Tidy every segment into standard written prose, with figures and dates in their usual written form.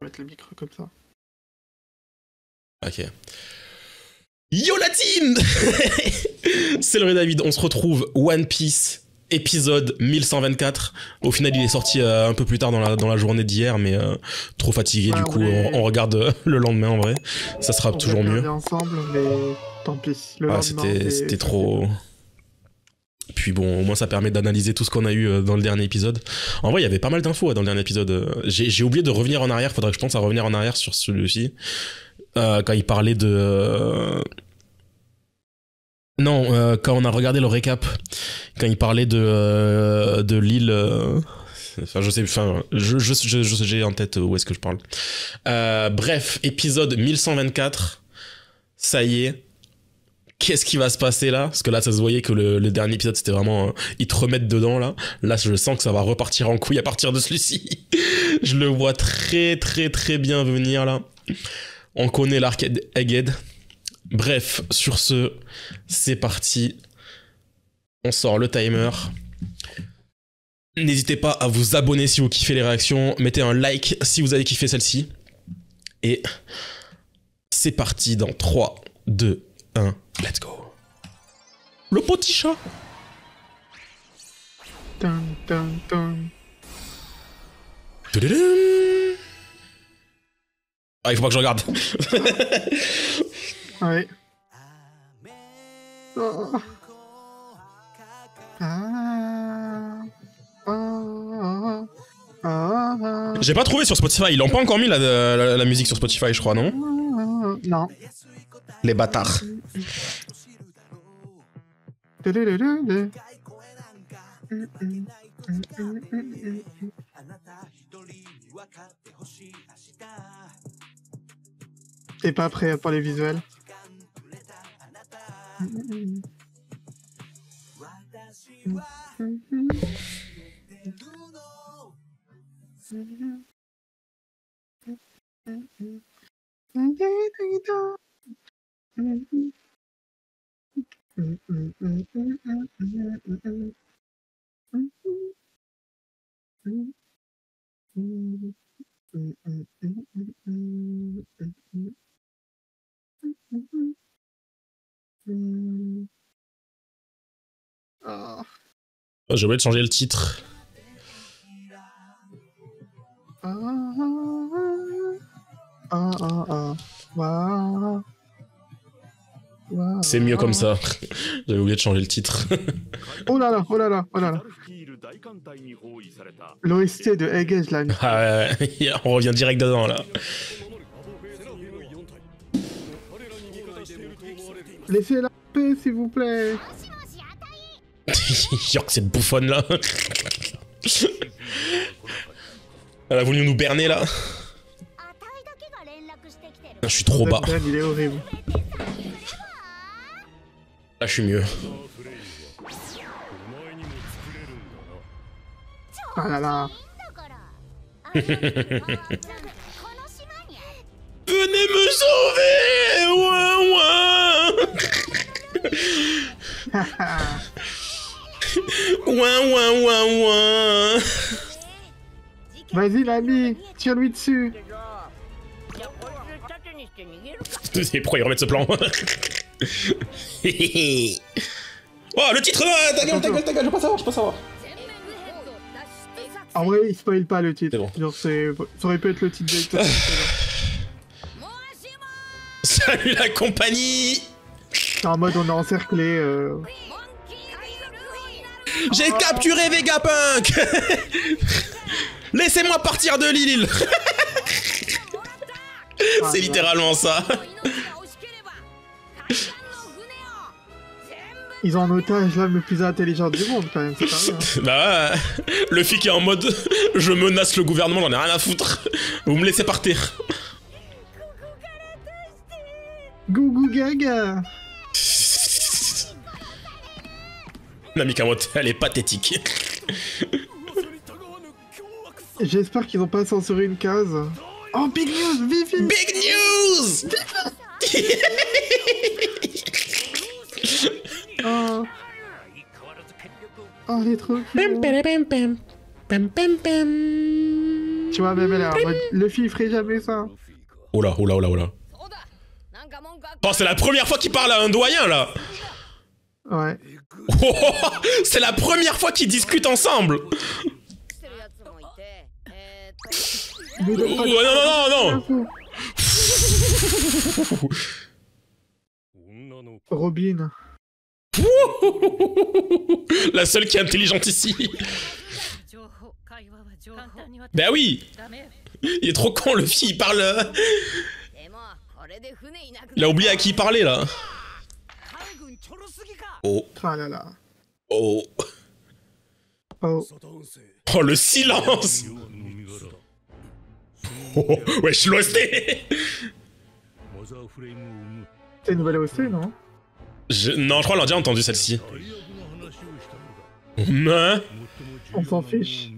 mettre le micro comme ça. Ok. Yo la team. C'est le Ré David, on se retrouve One Piece, épisode 1124. Au final il est sorti un peu plus tard dans la journée d'hier, mais trop fatigué, du coup on regarde le lendemain en vrai. Ça sera toujours mieux. Ensemble, mais tant pis. Le lendemain, c'était trop... Puis bon, au moins ça permet d'analyser tout ce qu'on a eu dans le dernier épisode. En vrai, il y avait pas mal d'infos dans le dernier épisode. J'ai oublié de revenir en arrière, faudrait que je pense à revenir en arrière sur celui-ci. Quand il parlait de... Non, quand on a regardé le récap, quand il parlait de l'île... Enfin, je sais, enfin, j'ai en tête où est-ce que je parle. Bref, épisode 1124, ça y est. Qu'est-ce qui va se passer là? Parce que là, ça se voyait que le dernier épisode, c'était vraiment... ils te remettent dedans, là. Là, je sens que ça va repartir en couille à partir de celui-ci. Je le vois très, très, très bien venir, là. On connaît l'arc Egghead. Bref, sur ce, c'est parti. On sort le timer. N'hésitez pas à vous abonner si vous kiffez les réactions. Mettez un like si vous avez kiffé celle-ci. Et c'est parti dans 3, 2, 1, let's go. Le petit chat. Dun, dun, dun. Ah, il faut pas que je regarde. Ouais. Oh. J'ai pas trouvé sur Spotify. Ils l'ont pas encore mis la musique sur Spotify, je crois, non? Non. Les bâtards. T'es pas prêt pour les visuels? Oh, j'ai oublié de changer le titre. C'est mieux comme ça. J'avais oublié de changer le titre. Oh là là, oh là là, oh là là. L'OST de Egghead, là. Ah ouais, on revient direct dedans là. Laissez la paix, s'il vous plaît. Genre que cette bouffonne là. Elle a voulu nous berner là. Je suis trop bas. Il est horrible. Là je suis mieux. Ah là là. Venez me sauver! Ouin ouin! Ouin ouin ouin ouin! Vas-y l'ami, tire-lui dessus. Pourquoi ils remettent ce plan? Oh le titre! Ta gueule, ta gueule, ta gueule, je peux pas savoir, je peux pas savoir. En vrai, il spoil pas le titre. Bon. Genre, ça aurait pu être le titre de... Salut la compagnie! C'est en mode on est encerclé. J'ai capturé Vegapunk! Laissez-moi partir de l'île! C'est littéralement ça. Ils ont en otage l'homme le plus intelligent du monde quand même, c'est pas vrai. Hein. Bah le flic est en mode je menace le gouvernement, j'en ai rien à foutre. Vous me laissez partir. Gougou gaga. Namikamoto, elle est pathétique. J'espère qu'ils ont pas censuré une case. Oh, big news, Vivi! Big news! Oh. Oh, elle est trop Pem, cool. pem, pem, pem, pem, pem, pem. Tu vois, même elle est en mode, Luffy il ferait jamais ça. Oh là, oh là, oh là, oh là. Oh, c'est la première fois qu'il parle à un doyen, là. Ouais. Oh, c'est la première fois qu'ils discutent ensemble. Mais Oh, non, non, non, non. Robin. La seule qui est intelligente ici. Ben oui. Il est trop con, le fille, il parle... Il a oublié à qui il parlait, là. Oh. Oh là là. Oh. Oh. Oh, le silence. Oh, wesh, l'OST. C'est une nouvelle OST, non? Non, je crois qu'on a déjà entendu celle-ci. Mais... On s'en fiche.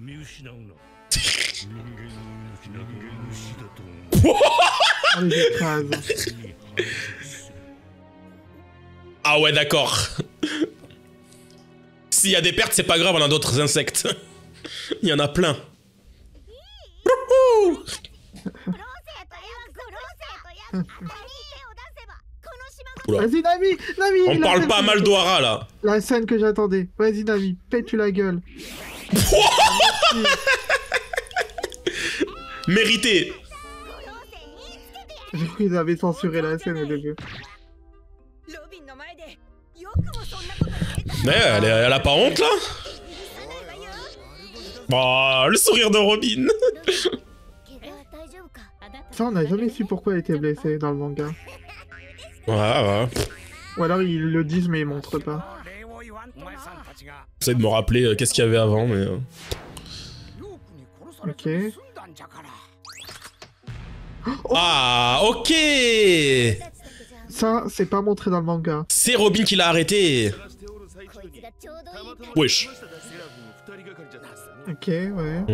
On les écrase. Ah ouais, d'accord. S'il y a des pertes, c'est pas grave, on a d'autres insectes. Il y en a plein. Vas-y, Nami! Nami! On parle pas mal d'Ohara, là. La scène que j'attendais. Vas-y, Nami, pète-tu la gueule. Mérité. J'ai cru qu'ils avaient censuré la scène au début. Mais elle a pas honte, là. Oh, le sourire de Robin. Ça, on n'a jamais su pourquoi elle était blessée dans le manga. Ouais. Ou alors ils le disent mais ils montrent pas. J'essaie de me rappeler qu'est-ce qu'il y avait avant, mais... Ok. Ah, ok. Ça, c'est pas montré dans le manga. C'est Robin qui l'a arrêté. Wesh. Ok, ouais.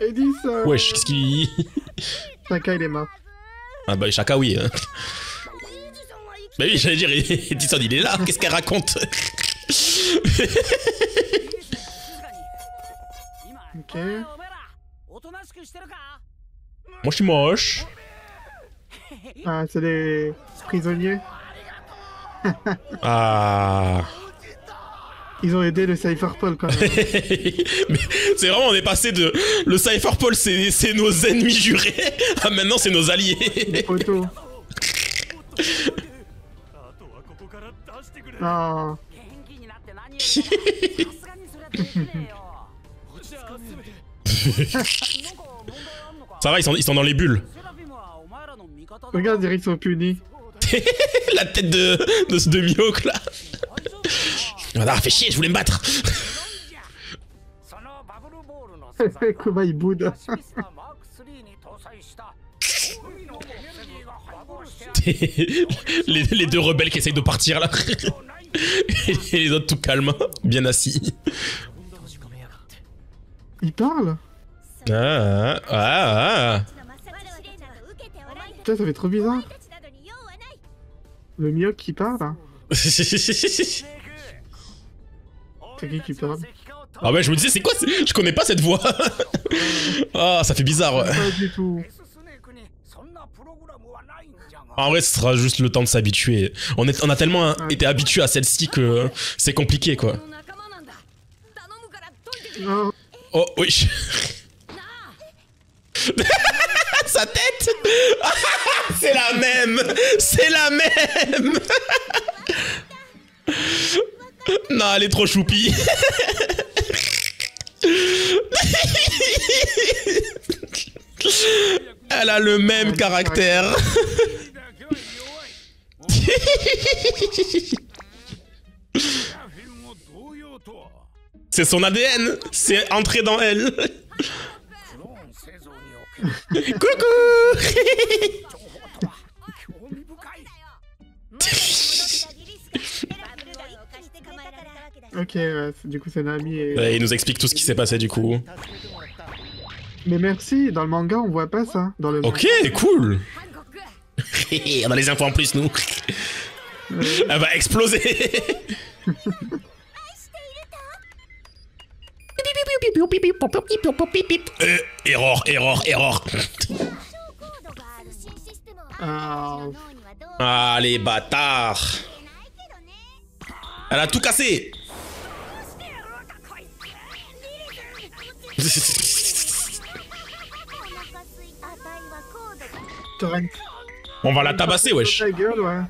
Edis, Wesh, qu'est-ce qu'il... Shaka, il est mort. Ah bah, Shaka, oui. Bah oui, j'allais dire, Edison, il est là, qu'est-ce qu'elle raconte? Ok. Moi, je suis moche. Ah, c'est les prisonniers. Ah... Ils ont aidé le Cypherpol quand même. Mais c'est vraiment, on est passé de... Le Cypherpol, c'est nos ennemis jurés, à maintenant, c'est nos alliés. Les poteaux. Ah. Ça va, ils sont dans les bulles. Regarde, ils sont punis. La tête de ce demi-hawk, là. Ah, fait chier, je voulais me battre. Comment il boude. les deux rebelles qui essayent de partir, là. Et les autres tout calmes, bien assis. Il parle? Ah. Putain, ça fait trop bizarre. Le Mihawk qui parle? C'est qui parle? Ah ouais, je me disais, c'est quoi? Je connais pas cette voix. Ah, ça fait bizarre, ouais. Pas du tout. En vrai, ce sera juste le temps de s'habituer. On a tellement été habitué à celle-ci que c'est compliqué, quoi. Non. Oh, oui. Sa tête. C'est la même. C'est la même. Non, elle est trop choupie. Elle a le même caractère. C'est son ADN. C'est entré dans elle. Coucou. Ok, ouais, du coup c'est Nami et... Ouais, il nous explique tout ce qui s'est passé du coup. Mais merci, dans le manga on voit pas ça. Dans le Ok, cool. On a les infos en plus, nous. Elle va exploser. Error, error, error. Ah, Ah, les bâtards. Elle a tout cassé. torrent. On va la tabasser, wesh. Ta gueule, ouais.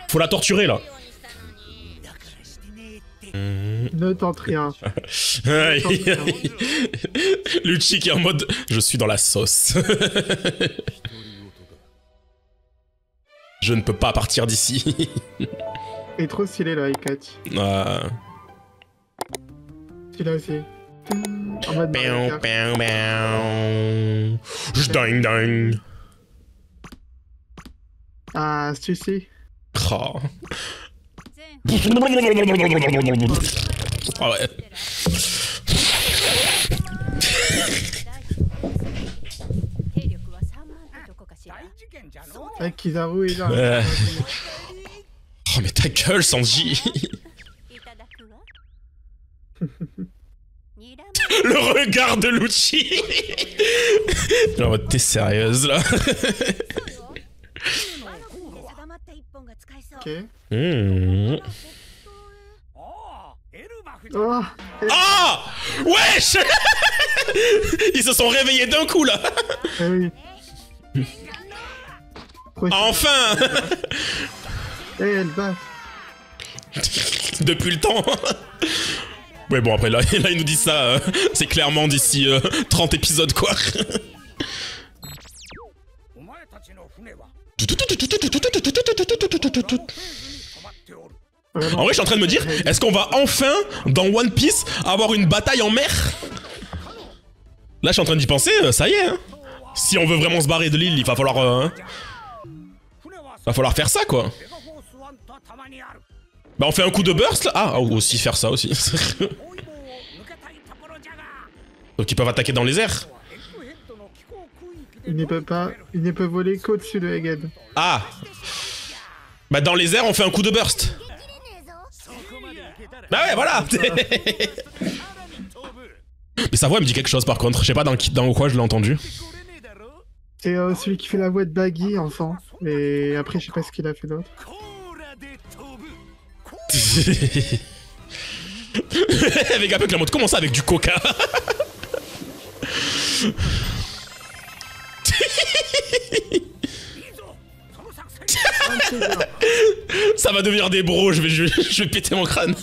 Faut la torturer, là. Ne tente rien. Lucci qui est en mode je suis dans la sauce. Je ne peux pas partir d'ici. Il est trop stylé là, Ikachi. Ah. Celui-là aussi. En mode Mario Kart. Je dingue dingue. Ah, celui-ci. Oh. Ah ouais. Avec Kizaru et là. Oh mais ta gueule, Sanji. Le regard de Lucci. Genre, t'es sérieuse là? Ok. Oh. Oh, Ah, wesh. Ils se sont réveillés d'un coup là. eh oui. Enfin. Eh, elle va. Depuis le temps. Ouais bon après là il nous dit ça, c'est clairement d'ici 30 épisodes quoi. Vraiment. En vrai je suis en train de me dire, est-ce qu'on va enfin dans One Piece avoir une bataille en mer? Là je suis en train d'y penser, ça y est hein. Si on veut vraiment se barrer de l'île, il va falloir faire ça quoi. Bah on fait un coup de burst là. Ah aussi faire ça aussi. Donc ils peuvent attaquer dans les airs. Il ne peut voler qu'au-dessus de Egghead. Ah. Bah dans les airs on fait un coup de burst. Bah ouais voilà. Mais sa voix elle me dit quelque chose par contre, je sais pas dans quoi je l'ai entendu. C'est celui qui fait la voix de Baggy, enfant. Et après, je sais pas ce qu'il a fait d'autre. Vegapunk la mode, comment ça avec du coca? Ça va devenir des bros, je vais péter mon crâne.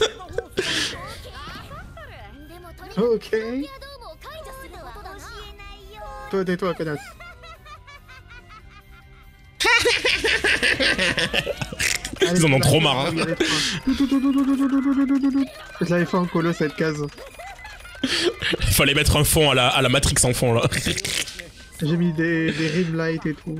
Ok. Toi, tais-toi, connasse. Ils en ont trop marre. Hein. Je l'avais fait en colo cette case. Fallait mettre un fond à la Matrix en fond là. J'ai mis des rim lights et tout.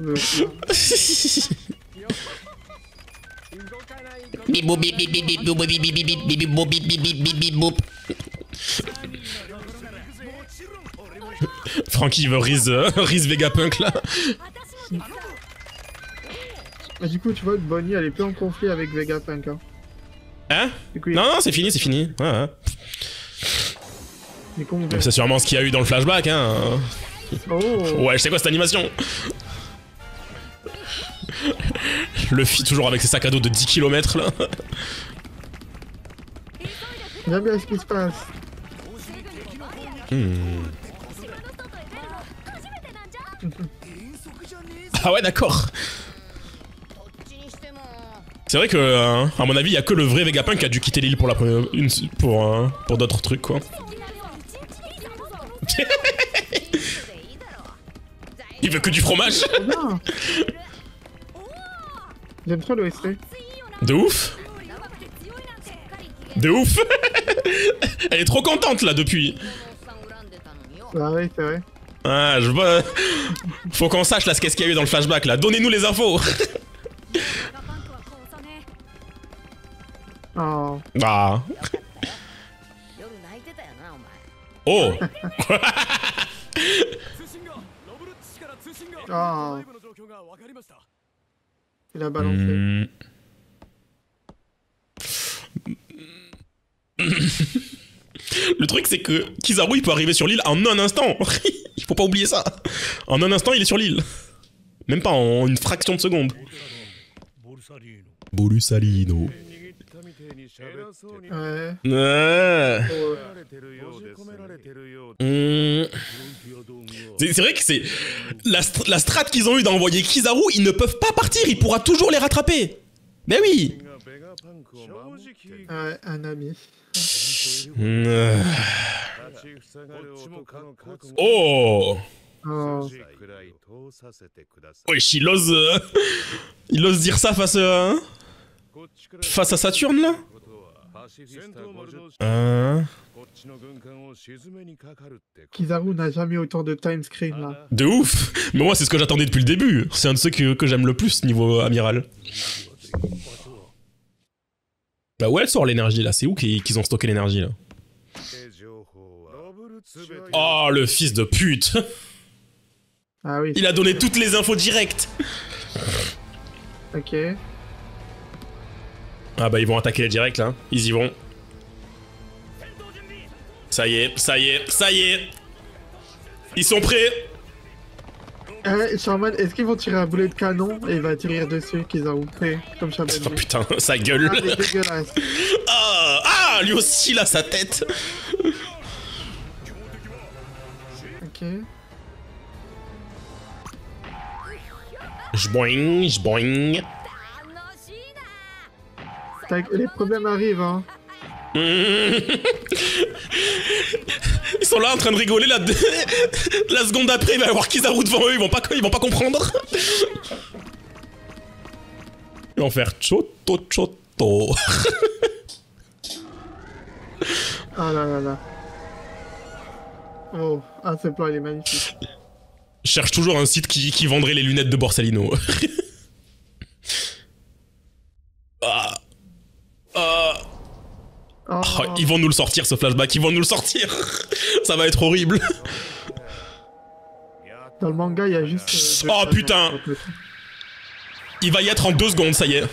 Francky veut Riz Vegapunk là. Bah, du coup, tu vois que Bonnie elle est plus en conflit avec Vegapunk. Hein? Du coup, Non, c'est fini, c'est fini. Ouais, ouais. Du coup, on verra. C'est sûrement ce qu'il y a eu dans le flashback, hein. Oh. Ouais, je sais quoi cette animation? Luffy toujours avec ses sacs à dos de 10 km là. J'aime bien ce qui se passe. Ah ouais, d'accord. C'est vrai que, à mon avis, il y a que le vrai Vegapunk qui a dû quitter l'île pour pour d'autres trucs, quoi. Il veut que du fromage. Oh, bien. J'aime trop l'OST. De ouf. De ouf. Elle est trop contente, là, depuis. Ah ouais, c'est vrai. Ah, je vois. Faut qu'on sache, là, qu'est-ce qu'il y a eu dans le flashback, là. Donnez-nous les infos. Oh. Ah. Oh. Oh. Il a balancé. Le truc, c'est que Kizaru, il peut arriver sur l'île en un instant. Il faut pas oublier ça. En un instant, il est sur l'île. Même pas en une fraction de seconde. Bolusalino. Ouais. C'est vrai que c'est... La strat qu'ils ont eu d'envoyer Kizaru, ils ne peuvent pas partir, il pourra toujours les rattraper. Mais oui. Ouais, un ami. Oh. Oh. Wesh, il ose dire ça face à Saturne, là. Kizaru n'a jamais autant de time screen là. De ouf. Mais moi, c'est ce que j'attendais depuis le début. C'est un de ceux que j'aime le plus niveau amiral. Bah où elle sort l'énergie là? C'est où qu'ils ont stocké l'énergie là? Oh le fils de pute. Ah oui. Il a donné toutes les infos directes. Ok. Ah bah ils vont attaquer les directs là. Ils y vont. Ça y est, ça y est, ça y est. Ils sont prêts. Shaman, est-ce qu'ils vont tirer un boulet de canon et il va tirer dessus Kizaru? Comme Shaman. Oh putain, sa gueule. Ah, il est dégueulasse. Ah, lui aussi là, sa tête. Ok. J'boing, j'boing. Les problèmes arrivent, hein. Ils sont là en train de rigoler là. La seconde d'après, il va y avoir Kizaru devant eux, ils vont pas comprendre. Ils vont faire choto choto. Ah là là là. Oh, ah ce plan il est magnifique. Je cherche toujours un site qui vendrait les lunettes de Borsalino. Oh. Oh, ils vont nous le sortir ce flashback, ils vont nous le sortir. Ça va être horrible. Dans le manga il y a juste... Oh putain. Il va y être en 2 secondes, ça y est.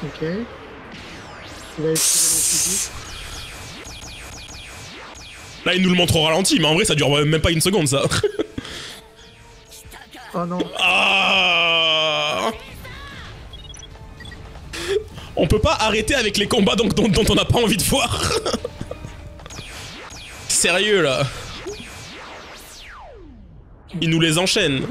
Ok. Il va essayer les physiques. Là il nous le montre au ralenti, mais en vrai ça dure même pas une seconde ça. Oh non. Ah. On peut pas arrêter avec les combats dont on n'a pas envie de voir. Sérieux là. Il nous les enchaîne.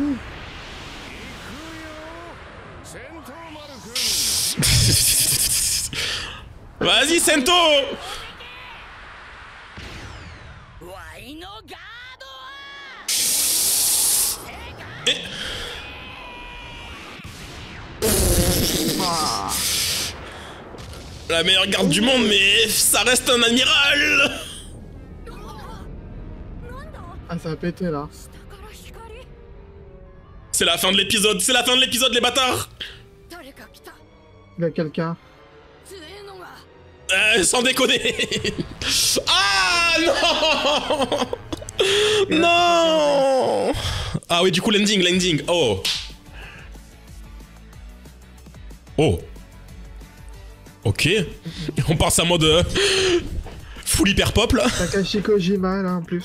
Vas-y Sento. La meilleure garde du monde, mais ça reste un amiral. Ah ça a pété là. C'est la fin de l'épisode, c'est la fin de l'épisode les bâtards. Il y a quelqu'un. Sans déconner. Ah non. Non. Ah oui du coup landing. Oh. Oh. Ok. On passe à mode full hyper pop là. Takashi Kojima là en plus.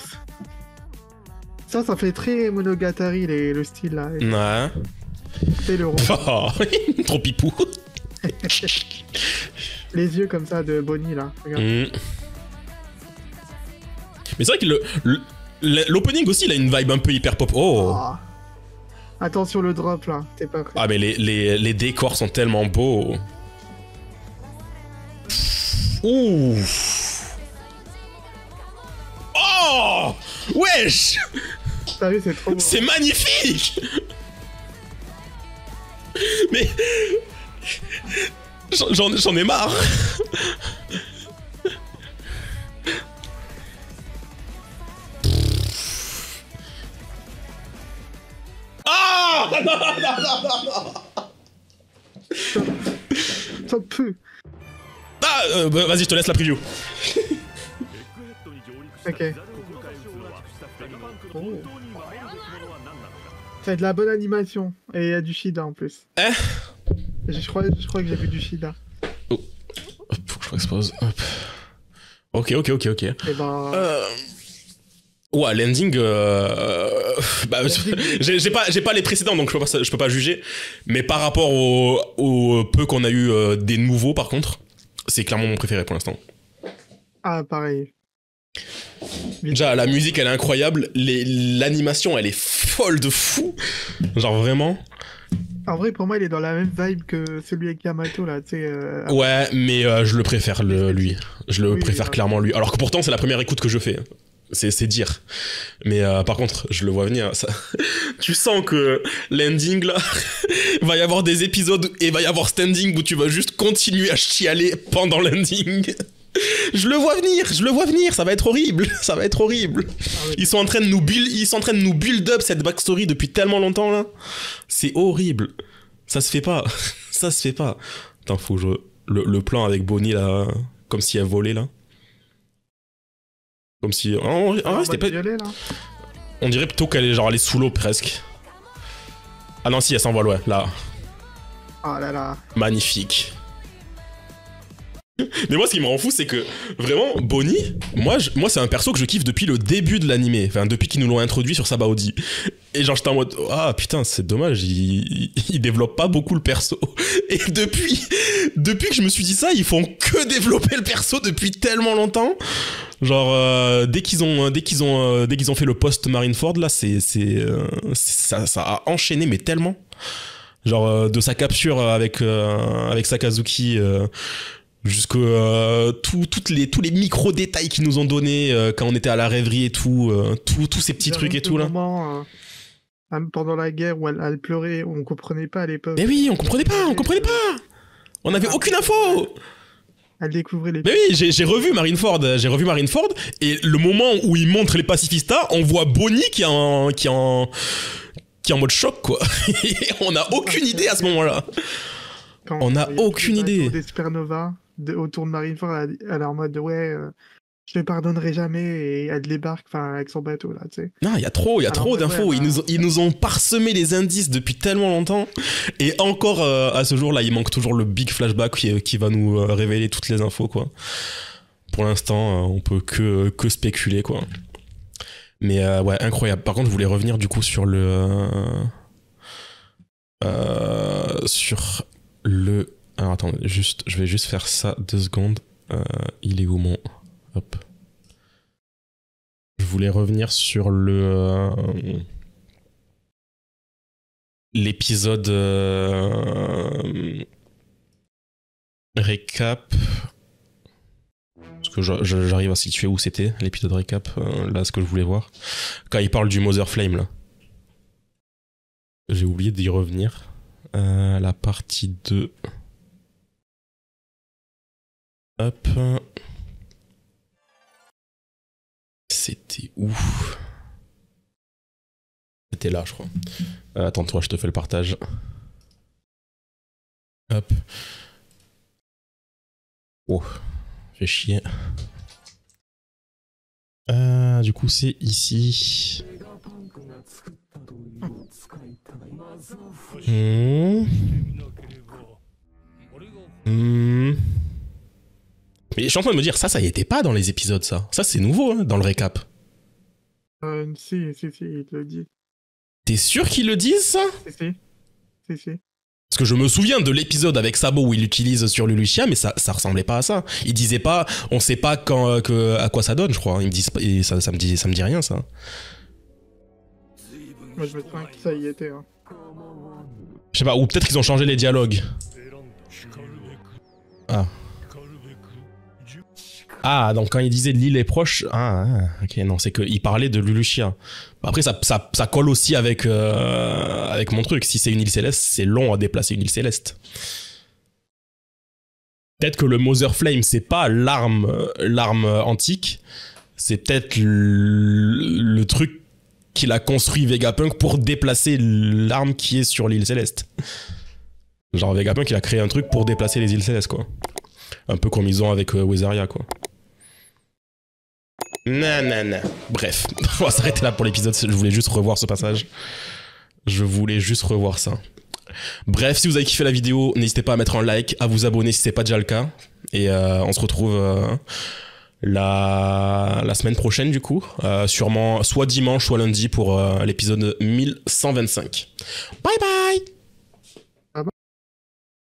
Ça fait très Monogatari le style là. Ouais. C'est le rond. Oh, trop pipou. Les yeux comme ça de Bonnie là. Regarde. Mais c'est vrai que l'opening aussi il a une vibe un peu hyper pop. Oh. Oh. Attention le drop là, t'es pas prêt. Ah mais les décors sont tellement beaux. Ouh. Oh. Wesh. T'as vu, c'est trop beau. C'est magnifique. Mais... J'en ai marre. Ah non. Ça pue. Ah bah, vas-y, je te laisse la preview. Ok. Oh. Ça a de la bonne animation. Et il y a du Shida en plus. Je crois que j'ai vu du Shida. Oh. Hop, faut que je expose. Hop. Ok. Et ben... Ouais, l'ending... Bah, j'ai pas les précédents, donc je peux pas juger. Mais par rapport au peu qu'on a eu des nouveaux, par contre, c'est clairement mon préféré pour l'instant. Ah, pareil. Déjà, la musique, elle est incroyable. L'animation, elle est folle de fou. Genre, vraiment. En vrai, pour moi, il est dans la même vibe que celui avec Yamato, là, tu sais... Ouais, mais je le préfère, lui. Je le préfère clairement, lui. Alors que pourtant, c'est la première écoute que je fais. C'est dire. Mais par contre, je le vois venir. Ça... tu sens que l'ending, là, va y avoir des épisodes et va y avoir standing où tu vas juste continuer à chialer pendant l'ending. Je le vois venir, ça va être horrible, ça va être horrible. Ils sont en train de nous build up cette backstory depuis tellement longtemps, là. C'est horrible. Ça se fait pas. Ça se fait pas. Attends, faut que je... Le plan avec Bonnie, là, comme si elle volait, là. Comme si... En vrai, c'était pas... Violet, là. On dirait plutôt qu'elle est genre elle est sous l'eau, presque. Ah non, si, elle s'envole, ouais, là. Oh là là. Magnifique. Mais moi, ce qui me rend fou, c'est que vraiment, Bonnie, moi c'est un perso que je kiffe depuis le début de l'animé. Enfin, depuis qu'ils nous l'ont introduit sur Sabaody. Et genre, j'étais en mode, ah putain, c'est dommage, il développe pas beaucoup le perso. Et depuis que je me suis dit ça, ils font que développer le perso depuis tellement longtemps. Genre, dès qu'ils ont fait le post Marineford, là, ça a enchaîné, mais tellement. Genre, de sa capture avec Sakazuki. Jusqu'à tous les micro détails qu'ils nous ont donnés quand on était à la rêverie et tout, tous ces petits trucs et tout là. Même pendant la guerre où elle pleurait, on comprenait pas à l'époque. Mais oui, on comprenait pas. On avait aucune info. Elle découvrait les... Mais oui, j'ai revu Marineford et le moment où il montre les pacifistas, on voit Bonnie qui est en mode choc quoi. On a aucune idée à ce moment-là. On a aucune idée. Des Supernova autour de Marineford, elle est en mode ouais, je ne pardonnerai jamais, et elle débarque avec son bateau là, tu sais. Non, il y a trop d'infos. Ouais, ils nous ont parsemé les indices depuis tellement longtemps. Et encore à ce jour-là, il manque toujours le big flashback qui va nous révéler toutes les infos quoi. Pour l'instant, on peut que spéculer quoi. Mais ouais, incroyable. Par contre, je voulais revenir du coup sur alors attends, je vais juste faire ça 2 secondes. Il est où mon... Hop. Je voulais revenir sur l'épisode récap. Parce que j'arrive à situer où c'était l'épisode récap. Là, ce que je voulais voir. Quand il parle du Mother Flame, là. J'ai oublié d'y revenir. La partie 2. Hop. C'était où? C'était là, je crois. Attends-toi, je te fais le partage. Hop. Oh, fait chier. Du coup, c'est ici. Mais je suis en train de me dire, ça y était pas dans les épisodes, ça. Ça, c'est nouveau, hein, dans le récap. Si, il te le dit. T'es sûr qu'ils le disent, ça? Si. Parce que je me souviens de l'épisode avec Sabo où il l'utilise sur Lulucia, mais ça ressemblait pas à ça. Il disait pas, on sait pas à quoi ça donne, je crois. Ils me disent pas, et ça me dit rien, ça. Moi, je me souviens que ça y était. Hein. Je sais pas, ou peut-être qu'ils ont changé les dialogues. Ah, donc quand il disait l'île est proche... ok, non, c'est qu'il parlait de Lulucia. Après, ça colle aussi avec mon truc. Si c'est une île céleste, c'est long à déplacer une île céleste. Peut-être que le Mother Flame, c'est pas l'arme antique. C'est peut-être le truc qu'il a construit Vegapunk pour déplacer l'arme qui est sur l'île céleste. Genre Vegapunk, il a créé un truc pour déplacer les îles célestes, quoi. Un peu comme ils ont avec Wezaria, quoi. Nanana. Bref, on va s'arrêter là pour l'épisode. Je voulais juste revoir ce passage. Je voulais juste revoir ça. Bref, si vous avez kiffé la vidéo, n'hésitez pas à mettre un like, à vous abonner si c'est pas déjà le cas. Et on se retrouve la semaine prochaine du coup. Sûrement soit dimanche, soit lundi pour l'épisode 1125. Bye bye!